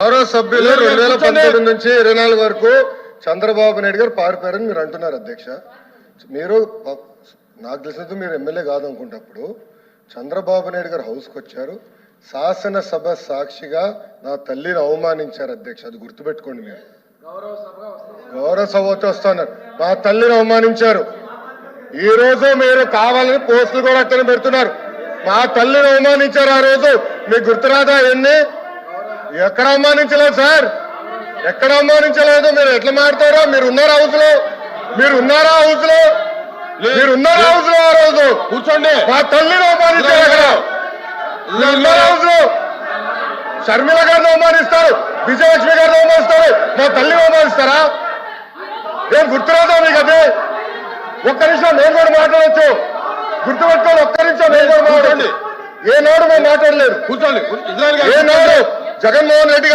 గౌరవ సభ్యులు 2019 నుంచి 24 వరకు చంద్రబాబు నాయుడు గారు పారిపోయారని మీరు అంటున్నారు అధ్యక్ష. మీరు నాకు తెలిసినంత మీరు ఎమ్మెల్యే కాదనుకుంటప్పుడు చంద్రబాబు నాయుడు గారు హౌస్కి వచ్చారు, శాసనసభ సాక్షిగా నా తల్లిని అవమానించారు అధ్యక్ష. అది గుర్తుపెట్టుకోండి. మీరు గౌరవ సభతో వస్తున్నారు, మా తల్లిని అవమానించారు. ఈ రోజు మీరు కావాలని పోస్టులు కూడా అక్కడ పెడుతున్నారు. మా తల్లిని అవమానించారు ఆ రోజు, మీకు గుర్తురాదా? ఎన్ని ఎక్కడ అవమానించలేదు సార్, ఎక్కడ అవమానించలేదు. మీరు ఎట్లా మాట్లాడతారో, మీరు ఉన్నారా హౌస్ లో? మీరు ఉన్నారా హౌస్ లో? మీరు ఉన్నారా హౌస్ లో? ఆ రోజు కూర్చోండి. మా తల్లిని అవమానించారు అక్కడ. ఉన్నారా హౌస్ లో? షర్మిల గారిని అవమానిస్తారు, విజయలక్ష్మి గారిని అవమానిస్తారు, మా తల్లిని అవమానిస్తారా? ఏం గుర్తురాదా మీకు? అదే ఒక్క నిమిషం నేను కూడా మాట్లాడచ్చు, గుర్తుపెట్టుకోండి. ఒక్క నిమిషం నేను కూడా మాట్లాడండి. ఏనాడు మేము మాట్లాడలేదు. కూర్చోండి. ఏనాడు జగన్మోహన్ రెడ్డి గారు